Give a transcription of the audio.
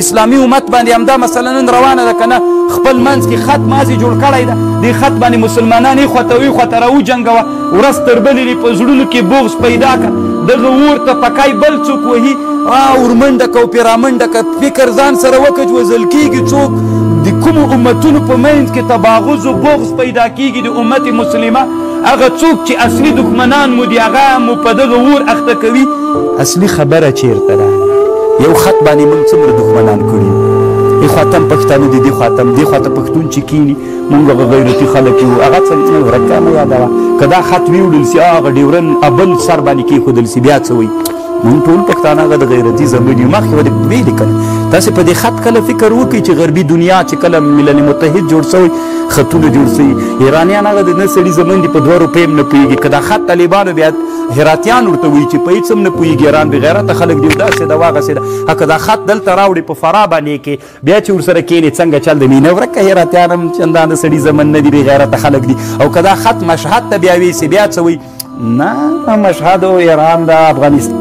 اسلامي امت باندې همدا مسله نن روانه ده که نه خپل منځ کې خط مازې جوړ کړی ده دې خط باندې مسلمانان ایخواته ویخواته راوجنګوه ورځ تر بلې دې په زړونو کې بغض پیدا کړه دغه اور ته پکای بل څوک وهي ورمنډه که او پې رامنډه که فکر ځان سره وکړه چې وژل کېږي څوک د کومو امتونو په منځ کې تباغض و بغض پیدا کېږي د امت مسلمه هغه څوک چې اصلي دښمنان مو دي هغه مو په دغه اور اخته کوي اصلي خبره چیرته ده یو خط باندې موږ څومره دښمنان کړي دې خواته هم پښتانه دي دې خواته هم دې خواته پښتون چې کښېني موږ هغه غیرتي خلک یو هغه څه ورکه مه یادوه که دا خط ویوړل سي هغه ډیورن ابل سر باندې کېښودل سي بیا څه وایي موږ ټول پښتانه هغه د غیرتي زمن یو مخکې ودې ویلې که نه تاسې په دې خط کله فکر وکړئ چې غربي دنیا چې کله ملل متحد جوړ شوی خطونه جوړ شوي ایرانیان هغه د نه سړي زمن دي په 2 روپۍ هم نه پوهېږي که دا خط طالبانو بیا هراتیان ورته وایي چې په هېڅ هم نه پوهېږي ایران بېغیرته خلک دي داسې ده واغسې ده که دا خط دلته راوړي په فرا باندې کې بیا چې ورسره کښېنې څنګه چل د مینه ورکه هراتیان هم چندانه سړي زمن نه دي بېغیرته خلک دي او که دا خط مشهد ته بیا ویسي بیا څه وایي نه مشهد و ایران دا افغانستان